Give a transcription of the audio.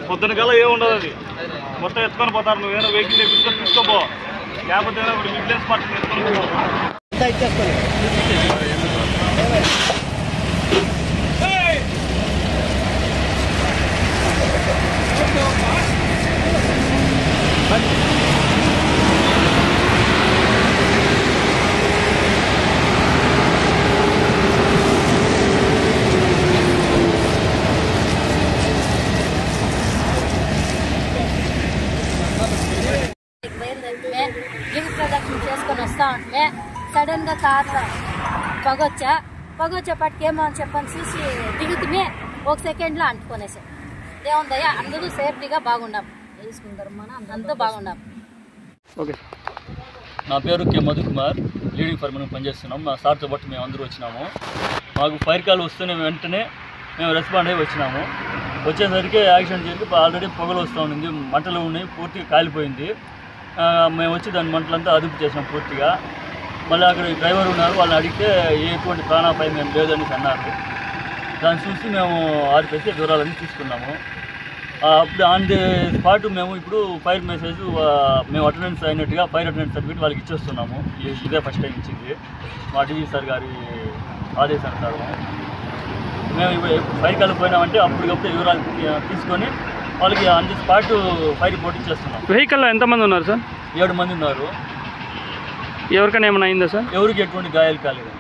పొద్దున కల్లా ఏముండదు, అది మొత్తం ఎత్తుకొని పోతారు. నువ్వేనా వెహికల్ ఎక్కించుకొని తీసుకోపో, లేకపోతే విజిలెన్స్ పార్టీ గిరి ప్రదక్షిణ చేసుకొని వస్తా ఉంటే సడన్ గా కార్లో పొగొచ్చేపటికి ఏమో అని చెప్పని చూసి దిగుతుమే 1 సెకండ్లో అంటుకొనేసాం. ఏముందయ్యా, అందరూ సేఫ్టీగా బాగున్నాం, అంతా బాగున్నాం. నా పేరు కే మధుకుమార్, లీడింగ్ ఫైర్మెన్ పనిచేస్తున్నాం. మా సార్తో పాటు మేము అందరూ వచ్చినాము. మాకు ఫైర్ కాల్ వస్తూనే వెంటనే మేము రెస్పాండ్ అయ్యి వచ్చినాము. వచ్చేసరికి యాక్సిడెంట్ జరిగి ఆల్రెడీ పొగలు వస్తూ ఉంది, మంటలు ఉన్నాయి, పూర్తిగా కాలిపోయింది. మేము వచ్చి దాని మంటలంతా అదుపు చేసినాం పూర్తిగా. మళ్ళీ అక్కడ డ్రైవర్ ఉన్నారు, వాళ్ళని అడిగితే ఎటువంటి ప్రాణాపాయం ఏం లేదని అన్నారు. దాన్ని చూసి మేము ఆర్పేసి దూరాలన్నీ తీసుకున్నాము. అప్పుడు ఆన్ ది స్పాట్ మేము ఇప్పుడు ఫైర్ మెసేజ్ మేము అటెండెన్స్ అయినట్టుగా ఫైర్ అటెండెన్స్ సర్టిఫికేట్ వాళ్ళకి ఇచ్చేస్తున్నాము. ఇదే ఫస్ట్ టైం ఇచ్చింది మా డీజీ సార్ గారి ఆదేశానుసారం. మేము ఫైర్ కాల్ పోయినామంటే అప్పటికప్పుడు వివరాలు తీసుకొని వాళ్ళకి on the spot fire report ఇచ్చేస్తున్నాం. వెహికల్లో ఎంతమంది ఉన్నారు సార్? 7 మంది ఉన్నారు. ఎవరికైనా ఏమైనా అయిందా సార్? ఎవరికి ఎటువంటి గాయాలు కాలేదు.